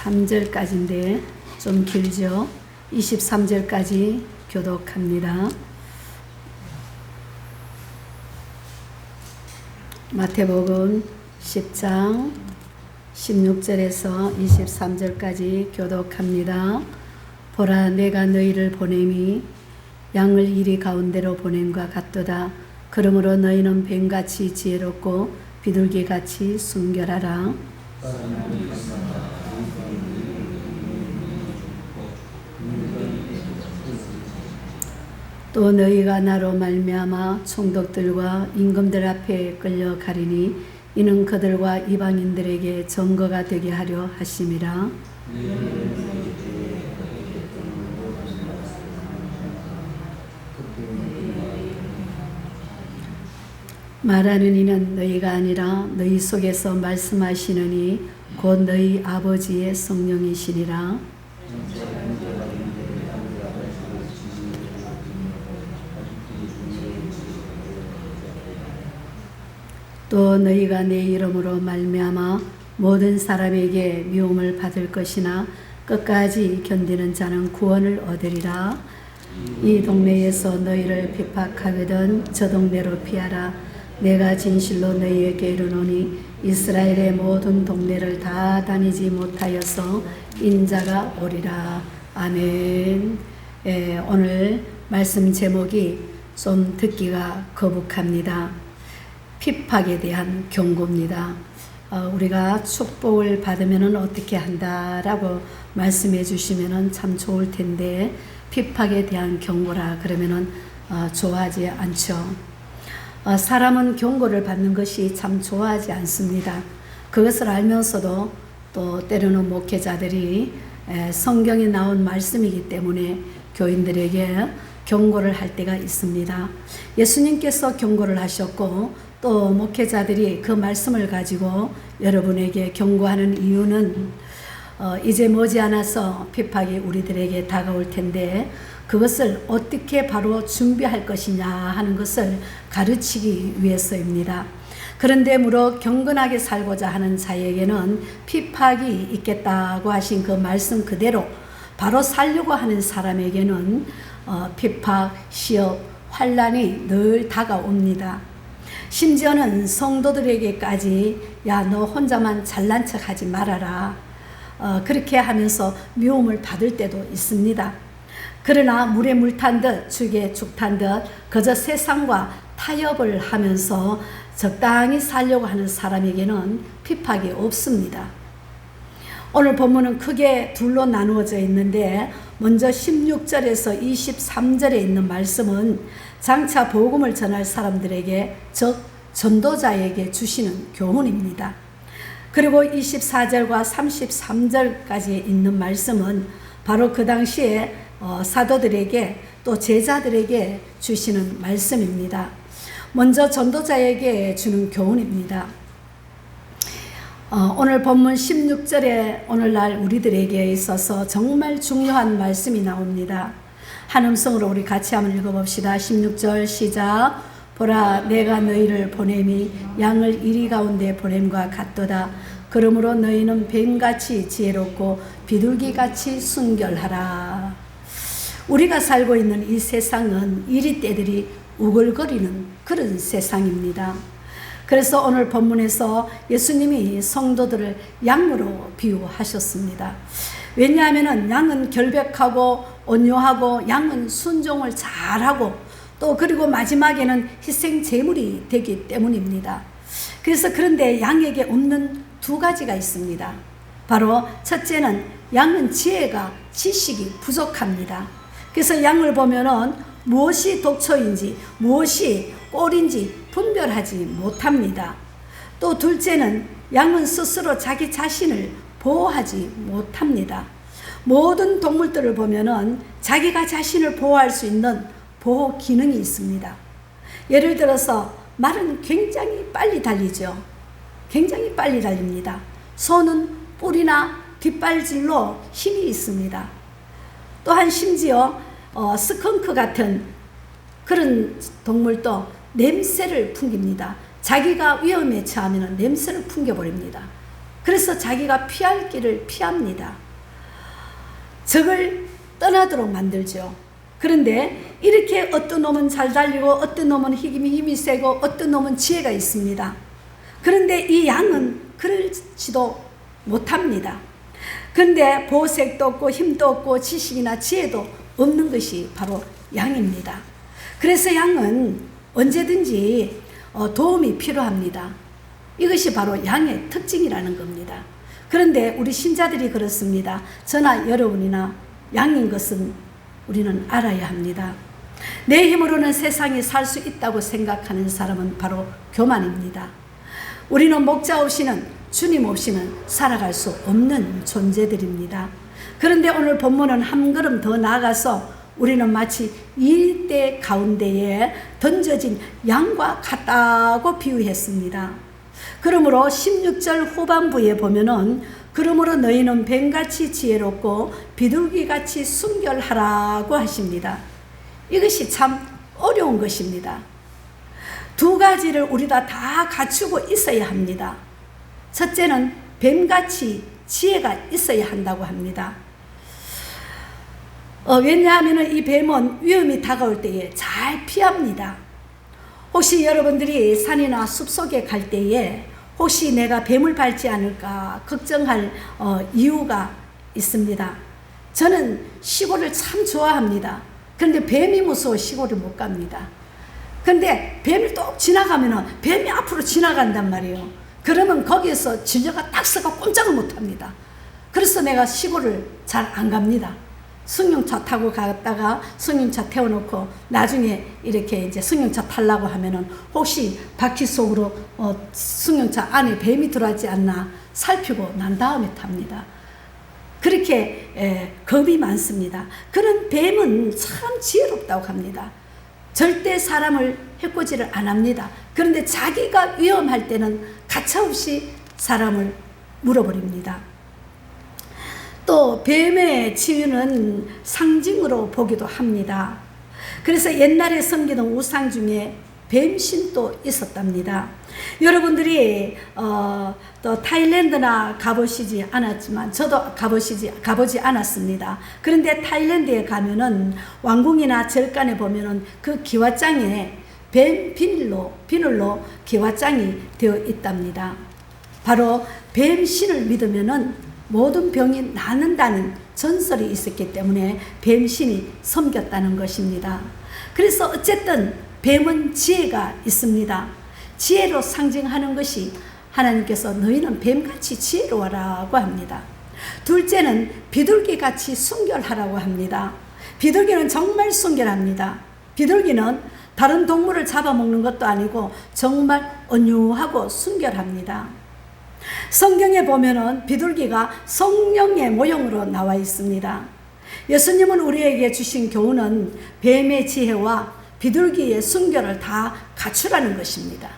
23절까지인데 좀 길죠. 23절까지 교독합니다. 마태복음 10장 16절에서 23절까지 교독합니다. 보라, 내가 너희를 보냄이 양을 이리 가운데로 보냄과 같도다. 그러므로 너희는 뱀같이 지혜롭고 비둘기같이 순결하라. 또 너희가 나로 말미암아 총독들과 임금들 앞에 끌려가리니 이는 그들과 이방인들에게 증거가 되게 하려 하심이라. 말하는 이는 너희가 아니라 너희 속에서 말씀하시느니 곧 너희 아버지의 성령이시니라. 또 너희가 내 이름으로 말미암아 모든 사람에게 미움을 받을 것이나 끝까지 견디는 자는 구원을 얻으리라. 이 동네에서 너희를 핍박하거든 저 동네로 피하라. 내가 진실로 너희에게 이르노니 이스라엘의 모든 동네를 다 다니지 못하여서 인자가 오리라. 아멘. 오늘 말씀 제목이 좀 듣기가 거북합니다. 핍박에 대한 경고입니다. 우리가 축복을 받으면 어떻게 한다라고 말씀해 주시면 참 좋을 텐데 핍박에 대한 경고라 그러면 좋아하지 않죠. 사람은 경고를 받는 것이 참 좋아하지 않습니다. 그것을 알면서도 또 때로는 목회자들이 성경에 나온 말씀이기 때문에 교인들에게 경고를 할 때가 있습니다. 예수님께서 경고를 하셨고 또 목회자들이 그 말씀을 가지고 여러분에게 경고하는 이유는 이제 머지않아서 핍박이 우리들에게 다가올 텐데 그것을 어떻게 바로 준비할 것이냐 하는 것을 가르치기 위해서입니다. 그런데 무릇 경건하게 살고자 하는 자에게는 핍박이 있겠다고 하신 그 말씀 그대로 바로 살려고 하는 사람에게는 핍박, 시험, 환난이 늘 다가옵니다. 심지어는 성도들에게까지 야, 너 혼자만 잘난 척 하지 말아라. 그렇게 하면서 미움을 받을 때도 있습니다. 그러나 물에 물 탄 듯 죽에 죽 탄 듯 그저 세상과 타협을 하면서 적당히 살려고 하는 사람에게는 핍박이 없습니다. 오늘 본문은 크게 둘로 나누어져 있는데 먼저 16절에서 23절에 있는 말씀은 장차 복음을 전할 사람들에게 즉 전도자에게 주시는 교훈입니다. 그리고 24절과 33절까지 있는 말씀은 바로 그 당시에 사도들에게 또 제자들에게 주시는 말씀입니다. 먼저 전도자에게 주는 교훈입니다. 오늘 본문 16절에 오늘날 우리들에게 있어서 정말 중요한 말씀이 나옵니다. 한 음성으로 우리 같이 한번 읽어봅시다. 16절 시작. 보라, 내가 너희를 보냄이 양을 이리 가운데 보냄과 같도다. 그러므로 너희는 뱀같이 지혜롭고 비둘기같이 순결하라. 우리가 살고 있는 이 세상은 이리떼들이 우글거리는 그런 세상입니다. 그래서 오늘 본문에서 예수님이 성도들을 양으로 비유하셨습니다. 왜냐하면 양은 결백하고 온유하고 양은 순종을 잘하고 또 그리고 마지막에는 희생 제물이 되기 때문입니다. 그래서 그런데 양에게 없는 두 가지가 있습니다. 바로 첫째는 양은 지혜가 지식이 부족합니다. 그래서 양을 보면은 무엇이 독초인지 무엇이 꼴인지 분별하지 못합니다. 또 둘째는 양은 스스로 자기 자신을 보호하지 못합니다. 모든 동물들을 보면은 자기가 자신을 보호할 수 있는 보호 기능이 있습니다. 예를 들어서 말은 굉장히 빨리 달리죠. 굉장히 빨리 달립니다. 소는 뿔이나 뒷발질로 힘이 있습니다. 또한 심지어 스컹크 같은 그런 동물도 냄새를 풍깁니다. 자기가 위험에 처하면 냄새를 풍겨버립니다. 그래서 자기가 피할 길을 피합니다. 적을 떠나도록 만들죠. 그런데 이렇게 어떤 놈은 잘 달리고 어떤 놈은 힘이 세고 어떤 놈은 지혜가 있습니다. 그런데 이 양은 그러지도 못합니다. 그런데 보색도 없고 힘도 없고 지식이나 지혜도 없는 것이 바로 양입니다. 그래서 양은 언제든지 도움이 필요합니다. 이것이 바로 양의 특징이라는 겁니다. 그런데 우리 신자들이 그렇습니다. 저나 여러분이나 양인 것은 우리는 알아야 합니다. 내 힘으로는 세상에 살 수 있다고 생각하는 사람은 바로 교만입니다. 우리는 목자 없이는, 주님 없이는 살아갈 수 없는 존재들입니다. 그런데 오늘 본문은 한 걸음 더 나아가서 우리는 마치 일대 가운데에 던져진 양과 같다고 비유했습니다. 그러므로 16절 후반부에 보면은 그러므로 너희는 뱀같이 지혜롭고 비둘기같이 순결하라고 하십니다. 이것이 참 어려운 것입니다. 두 가지를 우리가 다 갖추고 있어야 합니다. 첫째는 뱀같이 지혜가 있어야 한다고 합니다. 왜냐하면 이 뱀은 위험이 다가올 때에 잘 피합니다. 혹시 여러분들이 산이나 숲속에 갈 때에 혹시 내가 뱀을 밟지 않을까 걱정할 이유가 있습니다. 저는 시골을 참 좋아합니다. 그런데 뱀이 무서워 시골을 못 갑니다. 그런데 뱀이 또 지나가면 뱀이 앞으로 지나간단 말이에요. 그러면 거기에서 진저가 딱 서가 꼼짝을 못 합니다. 그래서 내가 시골을 잘 안 갑니다. 승용차 타고 갔다가 승용차 태워놓고 나중에 이렇게 이제 승용차 타려고 하면은 혹시 바퀴 속으로 승용차 안에 뱀이 들어왔지 않나 살피고 난 다음에 탑니다. 그렇게 겁이 많습니다. 그런 뱀은 참 지혜롭다고 합니다. 절대 사람을 해코지를 안 합니다. 그런데 자기가 위험할 때는 가차없이 사람을 물어버립니다. 또 뱀의 치유는 상징으로 보기도 합니다. 그래서 옛날에 섬기던 우상 중에 뱀신도 있었답니다. 여러분들이 또 타일랜드나 가보시지 않았지만 저도 가보지 않았습니다. 그런데 타일랜드에 가면은 왕궁이나 절간에 보면은 그 기와장에 뱀 비늘로 기와장이 되어 있답니다. 바로 뱀신을 믿으면은 모든 병이 낫는다는 전설이 있었기 때문에 뱀신이 섬겼다는 것입니다. 그래서 어쨌든 뱀은 지혜가 있습니다. 지혜로 상징하는 것이 하나님께서 너희는 뱀같이 지혜로워라고 합니다. 둘째는 비둘기같이 순결하라고 합니다. 비둘기는 정말 순결합니다. 비둘기는 다른 동물을 잡아먹는 것도 아니고 정말 온유하고 순결합니다. 성경에 보면은 비둘기가 성령의 모형으로 나와 있습니다. 예수님은 우리에게 주신 교훈은 뱀의 지혜와 비둘기의 순결을 다 갖추라는 것입니다.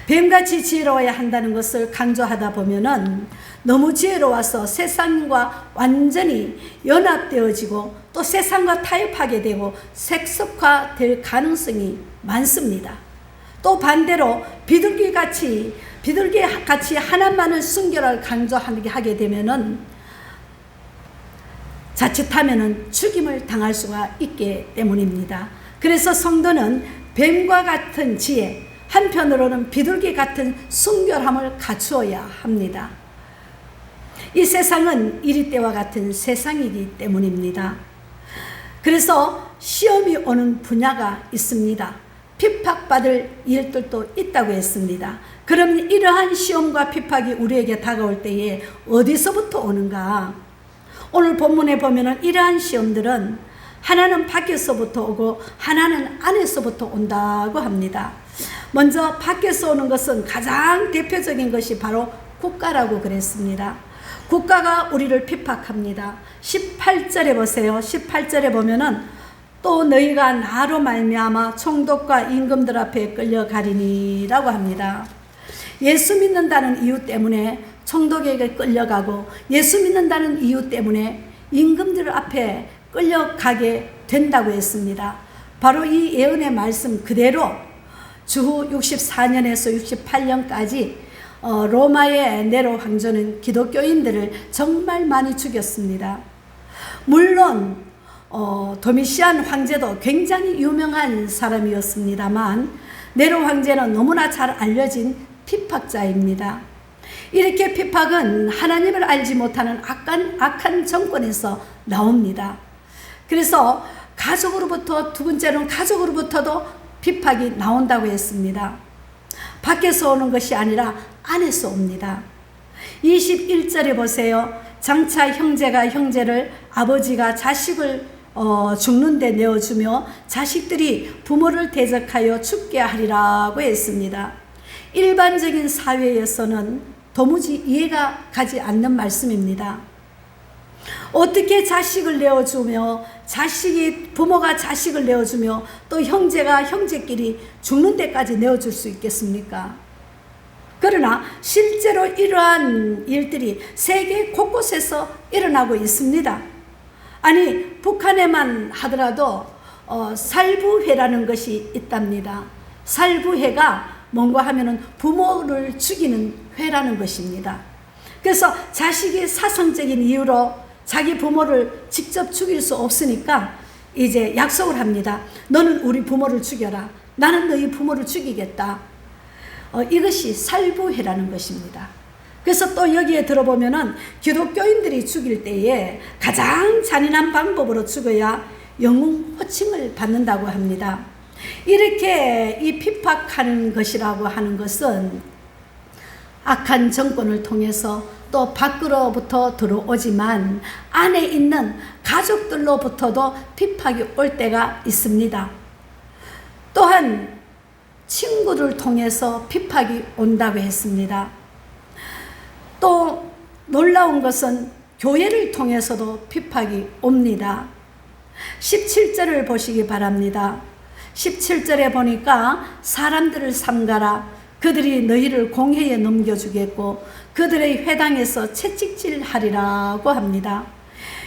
뱀같이 지혜로워야 한다는 것을 강조하다 보면은 너무 지혜로워서 세상과 완전히 연합되어지고 또 세상과 타협하게 되고 색습화될 가능성이 많습니다. 또 반대로 비둘기같이 하나만을 순결을 강조하게 되면은 자칫하면은 죽임을 당할 수가 있기 때문입니다. 그래서 성도는 뱀과 같은 지혜, 한편으로는 비둘기 같은 순결함을 갖추어야 합니다. 이 세상은 이리 때와 같은 세상이기 때문입니다. 그래서 시험이 오는 분야가 있습니다. 핍박받을 일들도 있다고 했습니다. 그럼 이러한 시험과 핍박이 우리에게 다가올 때에 어디서부터 오는가? 오늘 본문에 보면은 이러한 시험들은 하나는 밖에서부터 오고 하나는 안에서부터 온다고 합니다. 먼저 밖에서 오는 것은 가장 대표적인 것이 바로 국가라고 그랬습니다. 국가가 우리를 핍박합니다. 18절에 보세요. 18절에 보면은 또 너희가 나로 말미암아 총독과 임금들 앞에 끌려가리니 라고 합니다. 예수 믿는다는 이유 때문에 총독에게 끌려가고 예수 믿는다는 이유 때문에 임금들 앞에 끌려가게 된다고 했습니다. 바로 이 예언의 말씀 그대로 주후 64년에서 68년까지 로마의 네로 황제는 기독교인들을 정말 많이 죽였습니다. 물론 도미시안 황제도 굉장히 유명한 사람이었습니다만 네로 황제는 너무나 잘 알려진 핍박자입니다. 이렇게 핍박은 하나님을 알지 못하는 악한 정권에서 나옵니다. 그래서 가족으로부터, 두 번째로는 가족으로부터도 핍박이 나온다고 했습니다. 밖에서 오는 것이 아니라 안에서 옵니다. 21절에 보세요. 장차 형제가 형제를, 아버지가 자식을 죽는데 내어주며 자식들이 부모를 대적하여 죽게 하리라고 했습니다. 일반적인 사회에서는 도무지 이해가 가지 않는 말씀입니다. 어떻게 자식을 내어주며 부모가 자식을 내어주며 또 형제가 형제끼리 죽는 데까지 내어줄 수 있겠습니까? 그러나 실제로 이러한 일들이 세계 곳곳에서 일어나고 있습니다. 아니, 북한에만 하더라도 살부회라는 것이 있답니다. 살부회가 뭔가 하면은 부모를 죽이는 회라는 것입니다. 그래서 자식이 사상적인 이유로 자기 부모를 직접 죽일 수 없으니까 이제 약속을 합니다. 너는 우리 부모를 죽여라. 나는 너희 부모를 죽이겠다. 이것이 살부회라는 것입니다. 그래서 또 여기에 들어보면은 기독교인들이 죽일 때에 가장 잔인한 방법으로 죽어야 영웅 호칭을 받는다고 합니다. 이렇게 이 핍박하는 것이라고 하는 것은 악한 정권을 통해서 또 밖으로부터 들어오지만 안에 있는 가족들로부터도 핍박이 올 때가 있습니다. 또한 친구를 통해서 핍박이 온다고 했습니다. 또 놀라운 것은 교회를 통해서도 핍박이 옵니다. 17절을 보시기 바랍니다. 17절에 보니까 사람들을 삼가라. 그들이 너희를 공회에 넘겨주겠고 그들의 회당에서 채찍질하리라고 합니다.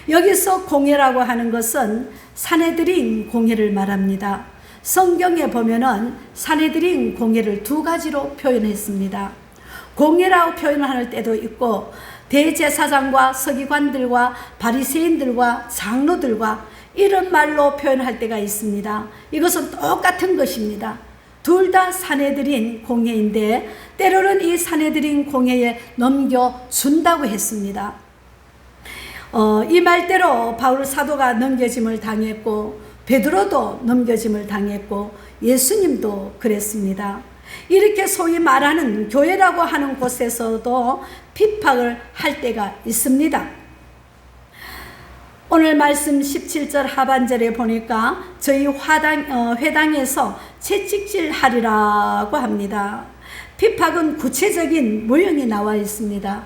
여기서 공회라고 하는 것은 산헤드린 공회를 말합니다. 성경에 보면은 산헤드린 공회를 두 가지로 표현했습니다. 공회라고 표현할 때도 있고 대제사장과 서기관들과 바리새인들과 장로들과 이런 말로 표현할 때가 있습니다. 이것은 똑같은 것입니다. 둘 다 산헤드린 공회인데 때로는 이 산헤드린 공회에 넘겨준다고 했습니다. 이 말대로 바울 사도가 넘겨짐을 당했고 베드로도 넘겨짐을 당했고 예수님도 그랬습니다. 이렇게 소위 말하는 교회라고 하는 곳에서도 핍박을 할 때가 있습니다. 오늘 말씀 17절 하반절에 보니까 저희 회당에서 채찍질 하리라고 합니다. 핍박은 구체적인 모형이 나와 있습니다.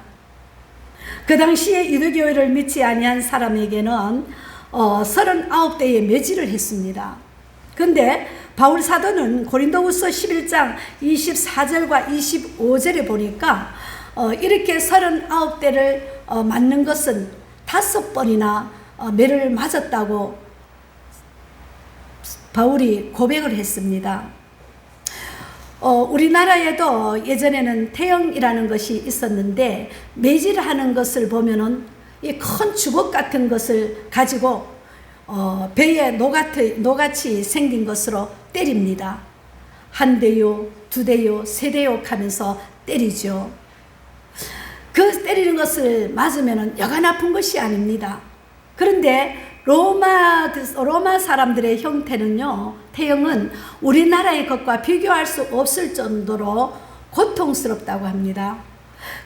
그 당시에 유대교회를 믿지 아니한 사람에게는 39대에 매질을 했습니다. 근데 바울 사도는 고린도후서 11장 24절과 25절에 보니까 이렇게 39대를 맞는 것은 5번이나 매를 맞았다고 바울이 고백을 했습니다. 우리나라에도 예전에는 태형이라는 것이 있었는데 매질하는 것을 보면은 이 큰 주걱 같은 것을 가지고 배에 노같이 생긴 것으로 때립니다. 한 대요, 두 대요, 세 대요 하면서 때리죠. 그 때리는 것을 맞으면 여간 아픈 것이 아닙니다. 그런데 로마 사람들의 형태는요, 태형은 우리나라의 것과 비교할 수 없을 정도로 고통스럽다고 합니다.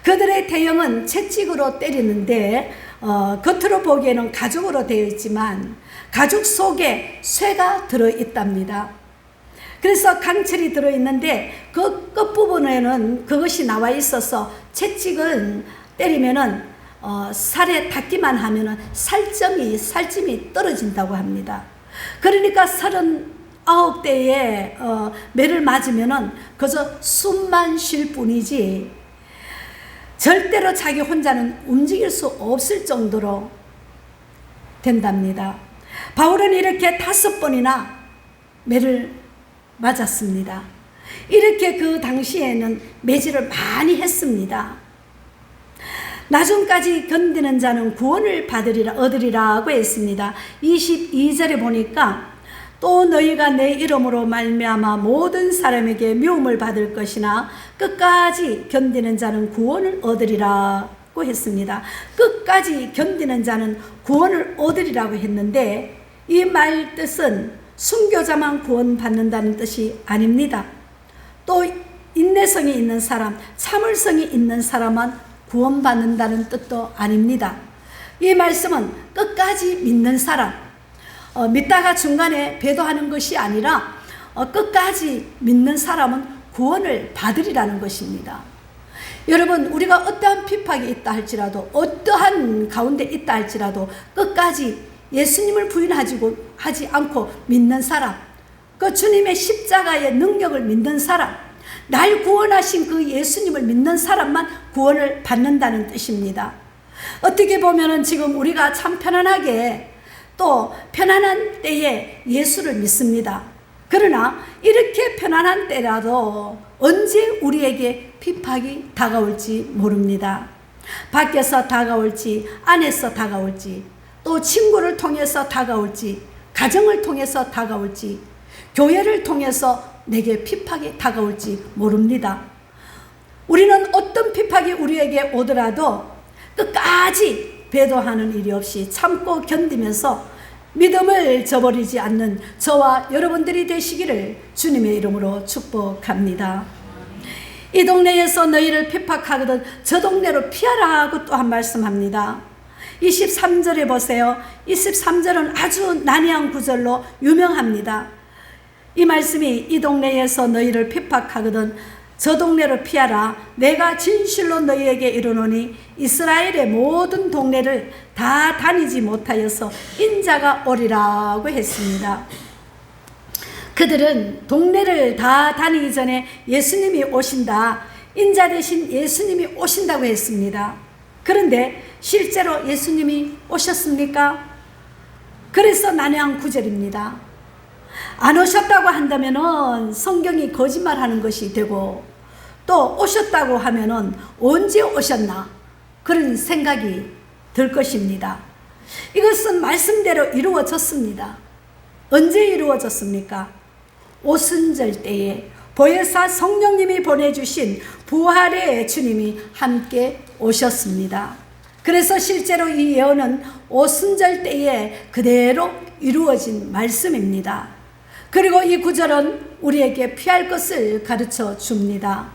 그들의 태형은 채찍으로 때리는데 겉으로 보기에는 가죽으로 되어 있지만 가죽 속에 쇠가 들어있답니다. 그래서 강철이 들어있는데 그 끝부분에는 그것이 나와 있어서 채찍은 때리면은 살에 닿기만 하면은 살점이 떨어진다고 합니다. 그러니까 39대에 매를 맞으면은 그저 숨만 쉴 뿐이지 절대로 자기 혼자는 움직일 수 없을 정도로 된답니다. 바울은 이렇게 5번이나 매를 맞았습니다. 이렇게 그 당시에는 매질을 많이 했습니다. 나중까지 견디는 자는 구원을 얻으리라고 했습니다. 22절에 보니까 또 너희가 내 이름으로 말미암아 모든 사람에게 미움을 받을 것이나 끝까지 견디는 자는 구원을 얻으리라고 했습니다. 끝까지 견디는 자는 구원을 얻으리라고 했는데 이 말 뜻은 순교자만 구원받는다는 뜻이 아닙니다. 또 인내성이 있는 사람, 참을성이 있는 사람만 구원받는다는 뜻도 아닙니다. 이 말씀은 끝까지 믿는 사람, 믿다가 중간에 배도하는 것이 아니라 끝까지 믿는 사람은 구원을 받으리라는 것입니다. 여러분, 우리가 어떠한 핍박이 있다 할지라도, 어떠한 가운데 있다 할지라도 끝까지 예수님을 부인하지 않고 믿는 사람, 그 주님의 십자가의 능력을 믿는 사람, 날 구원하신 그 예수님을 믿는 사람만 구원을 받는다는 뜻입니다. 어떻게 보면은 지금 우리가 참 편안하게 또 편안한 때에 예수를 믿습니다. 그러나 이렇게 편안한 때라도 언제 우리에게 핍박이 다가올지 모릅니다. 밖에서 다가올지, 안에서 다가올지, 또 친구를 통해서 다가올지, 가정을 통해서 다가올지, 교회를 통해서 내게 핍박이 다가올지 모릅니다. 우리는 어떤 핍박이 우리에게 오더라도 끝까지 배도하는 일이 없이 참고 견디면서 믿음을 저버리지 않는 저와 여러분들이 되시기를 주님의 이름으로 축복합니다. 이 동네에서 너희를 핍박하거든 저 동네로 피하라고 또 한 말씀합니다. 23절에 보세요. 23절은 아주 난해한 구절로 유명합니다. 이 말씀이 이 동네에서 너희를 핍박하거든 저 동네로 피하라. 내가 진실로 너희에게 이르노니 이스라엘의 모든 동네를 다 다니지 못하여서 인자가 오리라고 했습니다. 그들은 동네를 다 다니기 전에 예수님이 오신다, 인자 대신 예수님이 오신다고 했습니다. 그런데 실제로 예수님이 오셨습니까? 그래서 난해한 구절입니다. 안 오셨다고 한다면은 성경이 거짓말하는 것이 되고, 또 오셨다고 하면은 언제 오셨나 그런 생각이 들 것입니다. 이것은 말씀대로 이루어졌습니다. 언제 이루어졌습니까? 오순절 때에 보혜사 성령님이 보내주신 부활의 주님이 함께 오셨습니다. 그래서 실제로 이 예언은 오순절 때에 그대로 이루어진 말씀입니다. 그리고 이 구절은 우리에게 피할 것을 가르쳐 줍니다.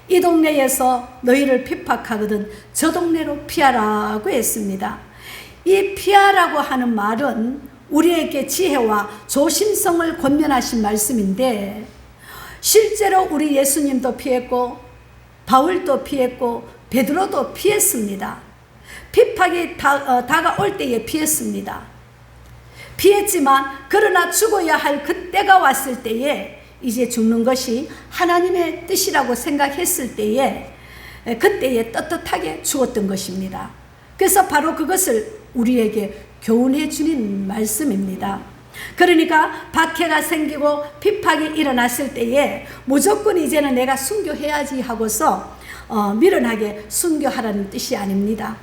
이 동네에서 너희를 핍박하거든 저 동네로 피하라고 했습니다. 이 피하라고 하는 말은 우리에게 지혜와 조심성을 권면하신 말씀인데, 실제로 우리 예수님도 피했고 바울도 피했고 베드로도 피했습니다. 핍박이 다가올 때에 피했습니다. 피했지만 그러나 죽어야 할 그때가 왔을 때에 이제 죽는 것이 하나님의 뜻이라고 생각했을 때에 그때에 떳떳하게 죽었던 것입니다. 그래서 바로 그것을 우리에게 교훈해 주는 말씀입니다. 그러니까 박해가 생기고 핍박이 일어났을 때에 무조건 이제는 내가 순교해야지 하고서 미련하게 순교하라는 뜻이 아닙니다.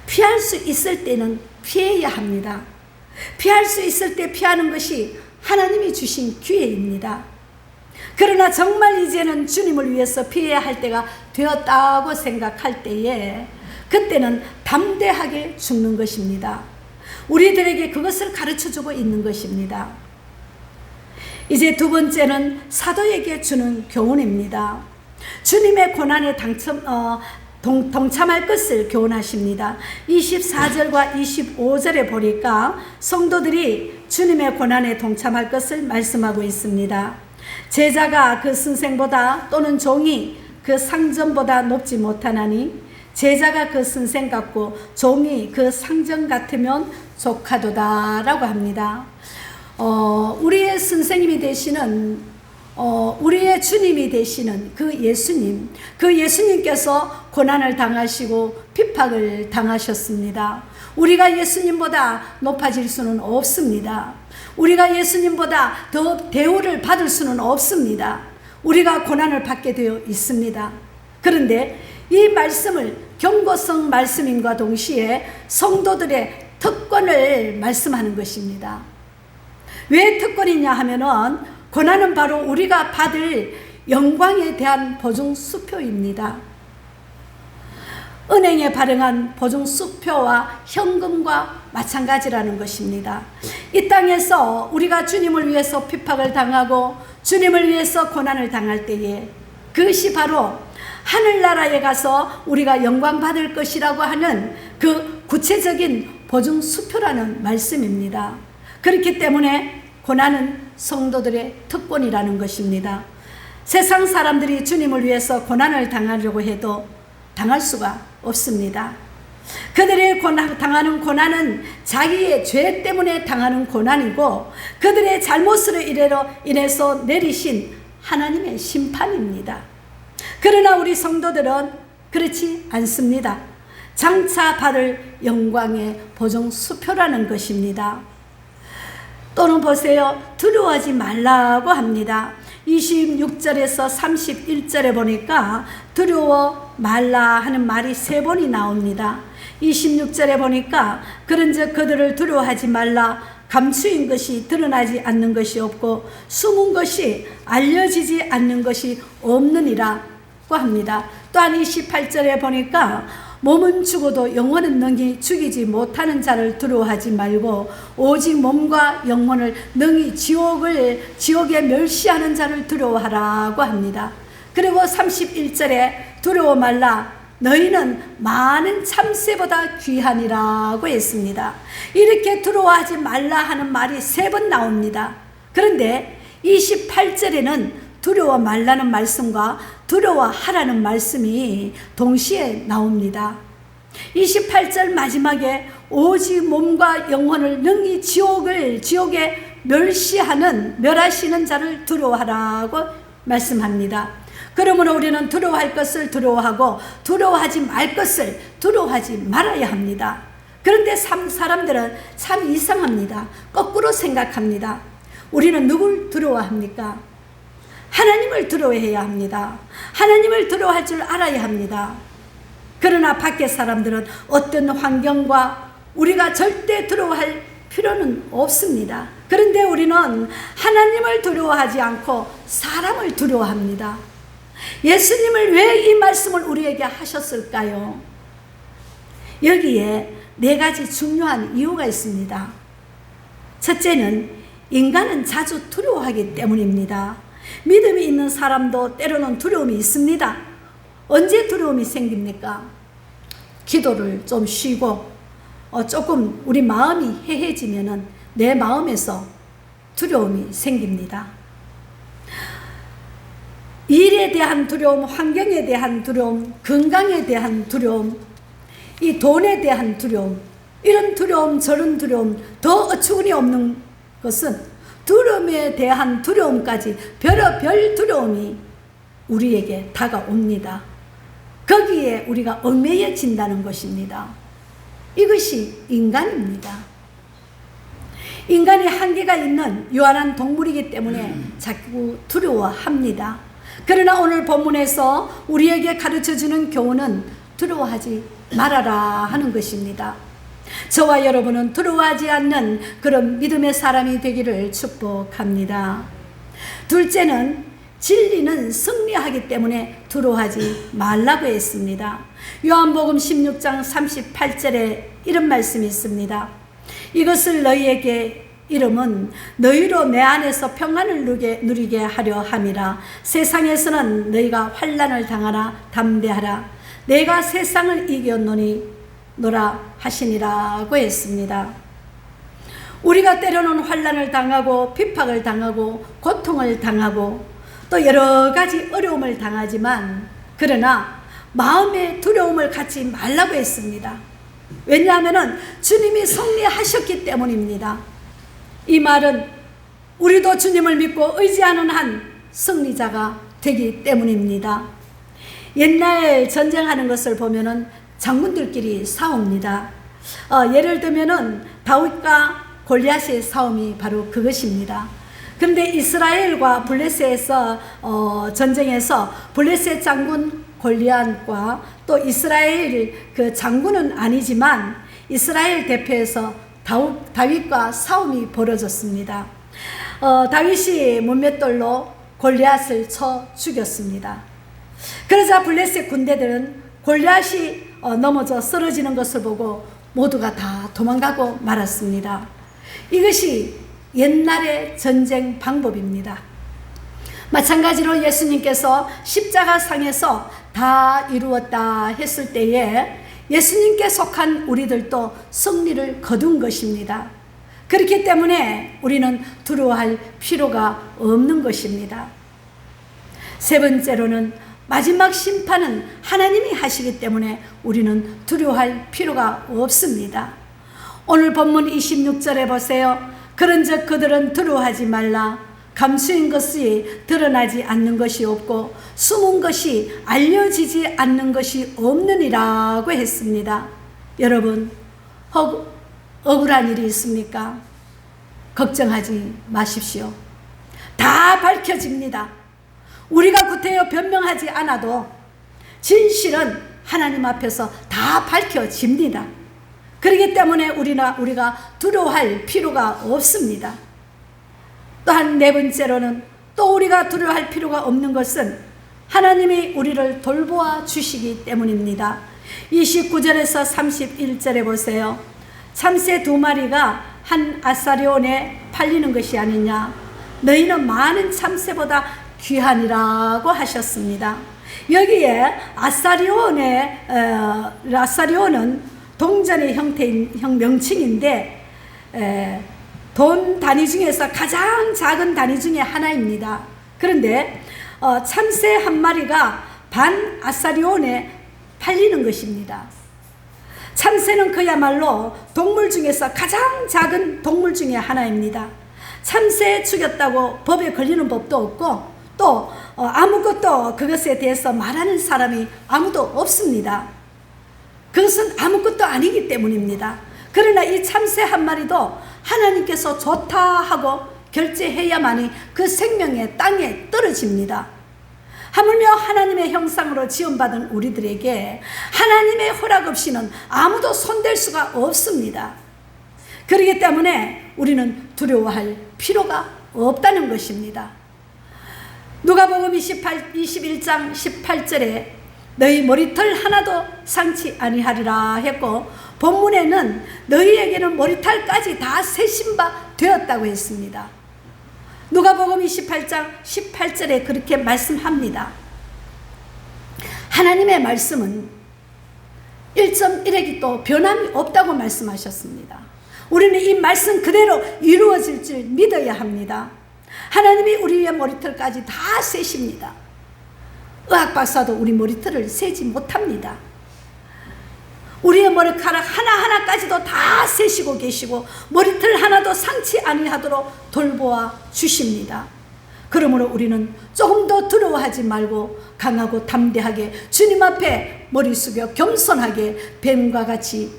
피할 수 있을 때는 피해야 합니다. 피할 수 있을 때 피하는 것이 하나님이 주신 기회입니다. 그러나 정말 이제는 주님을 위해서 피해야 할 때가 되었다고 생각할 때에 그때는 담대하게 죽는 것입니다. 우리들에게 그것을 가르쳐주고 있는 것입니다. 이제 두 번째는 사도에게 주는 교훈입니다. 주님의 고난에 동참할 것을 교훈하십니다. 24절과 25절에 보니까 성도들이 주님의 고난에 동참할 것을 말씀하고 있습니다. 제자가 그 선생보다 또는 종이 그 상전보다 높지 못하나니 제자가 그 선생 같고 종이 그 상전 같으면 족하도다 라고 합니다. 우리의 선생님이 되시는 우리의 주님이 되시는 그 예수님께서 고난을 당하시고 핍박을 당하셨습니다. 우리가 예수님보다 높아질 수는 없습니다. 우리가 예수님보다 더 대우를 받을 수는 없습니다. 우리가 고난을 받게 되어 있습니다. 그런데 이 말씀을 경고성 말씀임과 동시에 성도들의 특권을 말씀하는 것입니다. 왜 특권이냐 하면은 고난은 바로 우리가 받을 영광에 대한 보증수표입니다. 은행에 발행한 보증수표와 현금과 마찬가지라는 것입니다. 이 땅에서 우리가 주님을 위해서 핍박을 당하고 주님을 위해서 고난을 당할 때에 그것이 바로 하늘나라에 가서 우리가 영광 받을 것이라고 하는 그 구체적인 보증수표라는 말씀입니다. 그렇기 때문에 고난은 성도들의 특권이라는 것입니다. 세상 사람들이 주님을 위해서 고난을 당하려고 해도 당할 수가 없습니다. 그들의 당하는 고난은 자기의 죄 때문에 당하는 고난이고 그들의 잘못으로 인해서 내리신 하나님의 심판입니다. 그러나 우리 성도들은 그렇지 않습니다. 장차 받을 영광의 보증수표라는 것입니다. 또는 보세요. 두려워하지 말라고 합니다. 26절에서 31절에 보니까 두려워 말라 하는 말이 3번이 나옵니다. 26절에 보니까 그런즉 그들을 두려워하지 말라. 감추인 것이 드러나지 않는 것이 없고 숨은 것이 알려지지 않는 것이 없느니라고 합니다. 또한 28절에 보니까 몸은 죽어도 영혼은 능히 죽이지 못하는 자를 두려워하지 말고 오직 몸과 영혼을 능히 지옥에 멸시하는 자를 두려워하라고 합니다. 그리고 31절에 두려워 말라. 너희는 많은 참새보다 귀하니라고 했습니다. 이렇게 두려워하지 말라 하는 말이 3번 나옵니다. 그런데 28절에는 두려워 말라는 말씀과 두려워하라는 말씀이 동시에 나옵니다. 28절 마지막에 오직 몸과 영혼을 능히 지옥에 멸하시는 자를 두려워하라고 말씀합니다. 그러므로 우리는 두려워할 것을 두려워하고 두려워하지 말 것을 두려워하지 말아야 합니다. 그런데 사람들은 참 이상합니다. 거꾸로 생각합니다. 우리는 누굴 두려워합니까? 하나님을 두려워해야 합니다. 하나님을 두려워할 줄 알아야 합니다. 그러나 밖의 사람들은 어떤 환경과 우리가 절대 두려워할 필요는 없습니다. 그런데 우리는 하나님을 두려워하지 않고 사람을 두려워합니다. 예수님을 왜 이 말씀을 우리에게 하셨을까요? 여기에 4가지 중요한 이유가 있습니다. 첫째는 인간은 자주 두려워하기 때문입니다. 믿음이 있는 사람도 때로는 두려움이 있습니다. 언제 두려움이 생깁니까? 기도를 좀 쉬고 조금 우리 마음이 해해지면은 내 마음에서 두려움이 생깁니다. 일에 대한 두려움, 환경에 대한 두려움, 건강에 대한 두려움, 이 돈에 대한 두려움, 이런 두려움, 저런 두려움, 더 어처구니 없는 것은 두려움에 대한 두려움까지 별의별 두려움이 우리에게 다가옵니다. 거기에 우리가 얽매여진다는 것입니다. 이것이 인간입니다. 인간이 한계가 있는 유한한 동물이기 때문에 자꾸 두려워합니다. 그러나 오늘 본문에서 우리에게 가르쳐주는 교훈은 두려워하지 말아라 하는 것입니다. 저와 여러분은 두려워하지 않는 그런 믿음의 사람이 되기를 축복합니다. 둘째는 진리는 승리하기 때문에 두려워하지 말라고 했습니다. 요한복음 16장 38절에 이런 말씀이 있습니다. 이것을 너희에게 이름은 너희로 내 안에서 평안을 누리게 하려 함이라. 세상에서는 너희가 환난을 당하나 담대하라. 내가 세상을 이겼노니 노라 하시니라고 했습니다. 우리가 때로는 환난을 당하고 핍박을 당하고 고통을 당하고 또 여러 가지 어려움을 당하지만 그러나 마음의 두려움을 갖지 말라고 했습니다. 왜냐하면 주님이 승리하셨기 때문입니다. 이 말은 우리도 주님을 믿고 의지하는 한 승리자가 되기 때문입니다. 옛날 전쟁하는 것을 보면은 장군들끼리 싸웁니다. 예를 들면은 다윗과 골리앗의 싸움이 바로 그것입니다. 그런데 이스라엘과 블레셋에서 전쟁에서 블레셋 장군 골리앗과 또 이스라엘 그 장군은 아니지만 이스라엘 대표에서 다윗과 싸움이 벌어졌습니다. 다윗이 문맷돌로 골리앗을 쳐 죽였습니다. 그러자 블레셋 군대들은 골리앗이 넘어져 쓰러지는 것을 보고 모두가 다 도망가고 말았습니다. 이것이 옛날의 전쟁 방법입니다. 마찬가지로 예수님께서 십자가상에서 다 이루었다 했을 때에 예수님께 속한 우리들도 승리를 거둔 것입니다. 그렇기 때문에 우리는 두려워할 필요가 없는 것입니다. 세 번째로는 마지막 심판은 하나님이 하시기 때문에 우리는 두려워할 필요가 없습니다. 오늘 본문 26절에 보세요. 그런즉 그들은 두려워하지 말라. 감추인 것이 드러나지 않는 것이 없고 숨은 것이 알려지지 않는 것이 없느니라고 했습니다. 여러분, 억울한 일이 있습니까? 걱정하지 마십시오. 다 밝혀집니다. 우리가 구태여 변명하지 않아도 진실은 하나님 앞에서 다 밝혀집니다. 그렇기 때문에 우리가 두려워할 필요가 없습니다. 또한 네 번째로는 또 우리가 두려워할 필요가 없는 것은 하나님이 우리를 돌보아 주시기 때문입니다. 29절에서 31절에 보세요. 참새 2마리가 한 아사리온에 팔리는 것이 아니냐. 너희는 많은 참새보다 귀하니라고 하셨습니다. 여기에 아사리온은 동전의 형태인 명칭인데 돈 단위 중에서 가장 작은 단위 중에 하나입니다. 그런데 참새 한 마리가 반 아사리온에 팔리는 것입니다. 참새는 그야말로 동물 중에서 가장 작은 동물 중에 하나입니다. 참새 죽였다고 법에 걸리는 법도 없고 또 아무것도 그것에 대해서 말하는 사람이 아무도 없습니다. 그것은 아무것도 아니기 때문입니다. 그러나 이 참새 한 마리도 하나님께서 좋다 하고 결제해야만이 그 생명의 땅에 떨어집니다. 하물며 하나님의 형상으로 지음받은 우리들에게 하나님의 허락 없이는 아무도 손댈 수가 없습니다. 그렇기 때문에 우리는 두려워할 필요가 없다는 것입니다. 누가복음 21장 18절에 너희 머리털 하나도 상치 아니하리라 했고 본문에는 너희에게는 머리털까지 다 세신 바 되었다고 했습니다. 누가복음 28장 18절에 그렇게 말씀합니다. 하나님의 말씀은 1.1획이 변함이 없다고 말씀하셨습니다. 우리는 이 말씀 그대로 이루어질 줄 믿어야 합니다. 하나님이 우리의 머리털까지 다 세십니다. 의학 박사도 우리 머리털을 세지 못합니다. 우리의 머리카락 하나하나까지도 다 세시고 계시고 머리털 하나도 상치 아니하도록 돌보아 주십니다. 그러므로 우리는 조금 더 두려워하지 말고 강하고 담대하게 주님 앞에 머리 숙여 겸손하게 뱀과 같이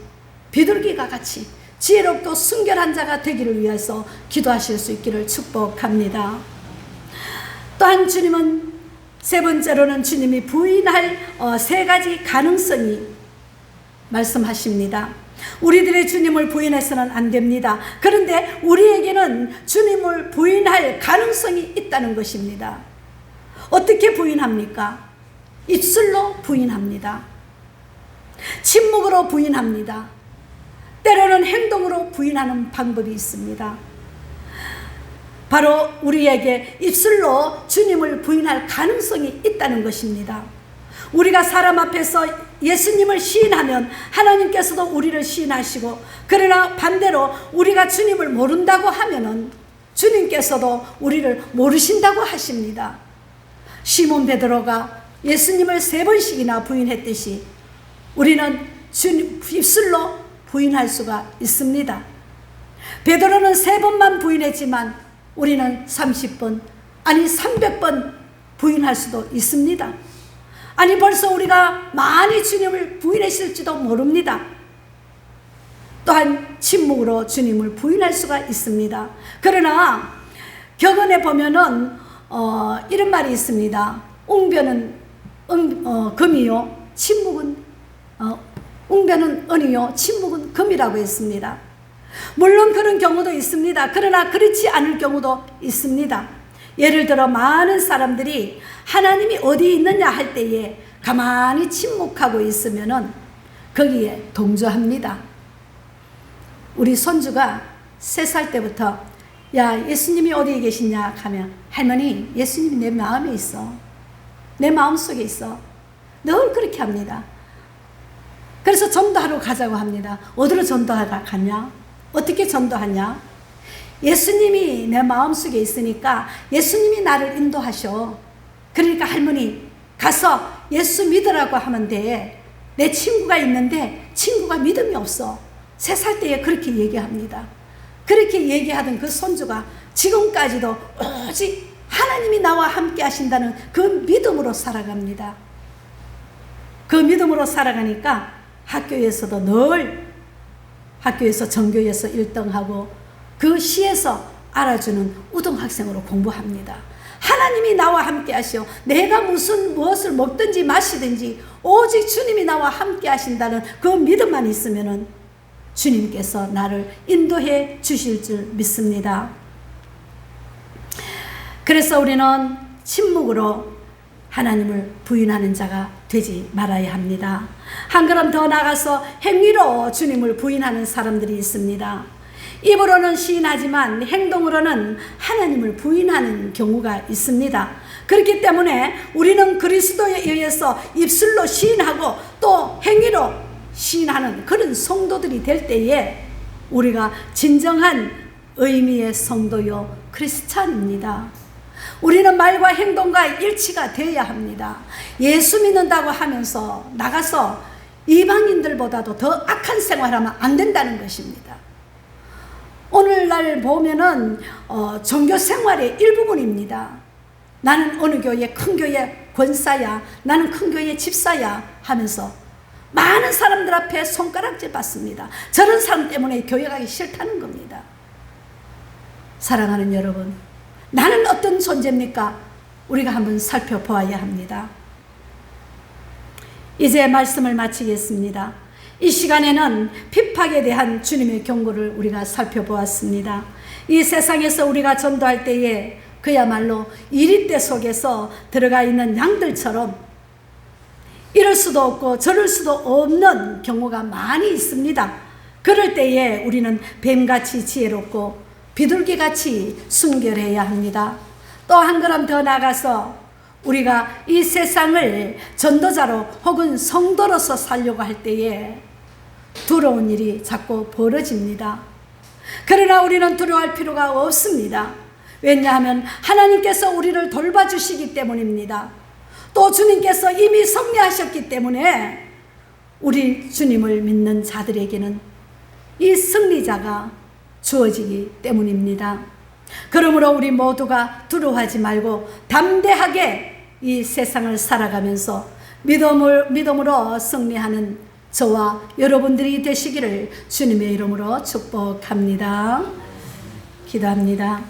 비둘기가 같이 지혜롭고 순결한 자가 되기를 위해서 기도하실 수 있기를 축복합니다. 또한 주님은 세 번째로는 주님이 부인할 세 가지 가능성이 말씀하십니다. 우리들의 주님을 부인해서는 안 됩니다. 그런데 우리에게는 주님을 부인할 가능성이 있다는 것입니다. 어떻게 부인합니까? 입술로 부인합니다. 침묵으로 부인합니다. 때로는 행동으로 부인하는 방법이 있습니다. 바로 우리에게 입술로 주님을 부인할 가능성이 있다는 것입니다. 우리가 사람 앞에서 예수님을 시인하면 하나님께서도 우리를 시인하시고, 그러나 반대로 우리가 주님을 모른다고 하면은 주님께서도 우리를 모르신다고 하십니다. 시몬 베드로가 예수님을 3번씩이나 부인했듯이 우리는 주님 입술로 부인할 수가 있습니다. 베드로는 3번만 부인했지만 우리는 30번 아니 300번 부인할 수도 있습니다. 아니 벌써 우리가 많이 주님을 부인했을지도 모릅니다. 또한 침묵으로 주님을 부인할 수가 있습니다. 그러나 격언에 보면은 이런 말이 있습니다. 웅변은 금이요, 침묵은 웅변은 은이요, 침묵은 금이라고 했습니다. 물론 그런 경우도 있습니다. 그러나 그렇지 않을 경우도 있습니다. 예를 들어 많은 사람들이 하나님이 어디 있느냐 할 때에 가만히 침묵하고 있으면은 거기에 동조합니다. 우리 손주가 3살 때부터 야, 예수님이 어디에 계시냐 하면 할머니, 예수님이 내 마음에 있어. 내 마음속에 있어. 늘 그렇게 합니다. 그래서 전도하러 가자고 합니다. 어디로 전도하러 가냐? 어떻게 전도하냐? 예수님이 내 마음속에 있으니까 예수님이 나를 인도하셔. 그러니까 할머니 가서 예수 믿으라고 하면 돼. 내 친구가 있는데 친구가 믿음이 없어. 3살 때에 그렇게 얘기합니다. 그렇게 얘기하던 그 손주가 지금까지도 오직 하나님이 나와 함께 하신다는 그 믿음으로 살아갑니다. 그 믿음으로 살아가니까 학교에서도 늘 학교에서 전교에서 1등하고 그 시에서 알아주는 우등학생으로 공부합니다. 하나님이 나와 함께 하시오. 내가 무엇을 먹든지 마시든지 오직 주님이 나와 함께 하신다는 그 믿음만 있으면은 주님께서 나를 인도해 주실 줄 믿습니다. 그래서 우리는 침묵으로 하나님을 부인하는 자가 되지 말아야 합니다. 한 걸음 더 나가서 행위로 주님을 부인하는 사람들이 있습니다. 입으로는 시인하지만 행동으로는 하나님을 부인하는 경우가 있습니다. 그렇기 때문에 우리는 그리스도에 의해서 입술로 시인하고 또 행위로 시인하는 그런 성도들이 될 때에 우리가 진정한 의미의 성도요 크리스찬입니다. 우리는 말과 행동과 일치가 되어야 합니다. 예수 믿는다고 하면서 나가서 이방인들보다도 더 악한 생활하면 안 된다는 것입니다. 오늘날 보면은 종교 생활의 일부분입니다. 나는 어느 교회 큰 교회 권사야, 나는 큰 교회 집사야 하면서 많은 사람들 앞에 손가락질 받습니다. 저런 사람 때문에 교회 가기 싫다는 겁니다. 사랑하는 여러분, 나는 어떤 존재입니까? 우리가 한번 살펴보아야 합니다. 이제 말씀을 마치겠습니다. 이 시간에는 핍박에 대한 주님의 경고를 우리가 살펴보았습니다. 이 세상에서 우리가 전도할 때에 그야말로 이리대 속에서 들어가 있는 양들처럼 이럴 수도 없고 저럴 수도 없는 경우가 많이 있습니다. 그럴 때에 우리는 뱀같이 지혜롭고 비둘기같이 순결해야 합니다. 또 한 걸음 더 나가서 우리가 이 세상을 전도자로 혹은 성도로서 살려고 할 때에 두려운 일이 자꾸 벌어집니다. 그러나 우리는 두려워할 필요가 없습니다. 왜냐하면 하나님께서 우리를 돌봐주시기 때문입니다. 또 주님께서 이미 승리하셨기 때문에 우리 주님을 믿는 자들에게는 이 승리자가 주어지기 때문입니다. 그러므로 우리 모두가 두려워하지 말고 담대하게 이 세상을 살아가면서 믿음으로 승리하는 저와 여러분들이 되시기를 주님의 이름으로 축복합니다. 기도합니다.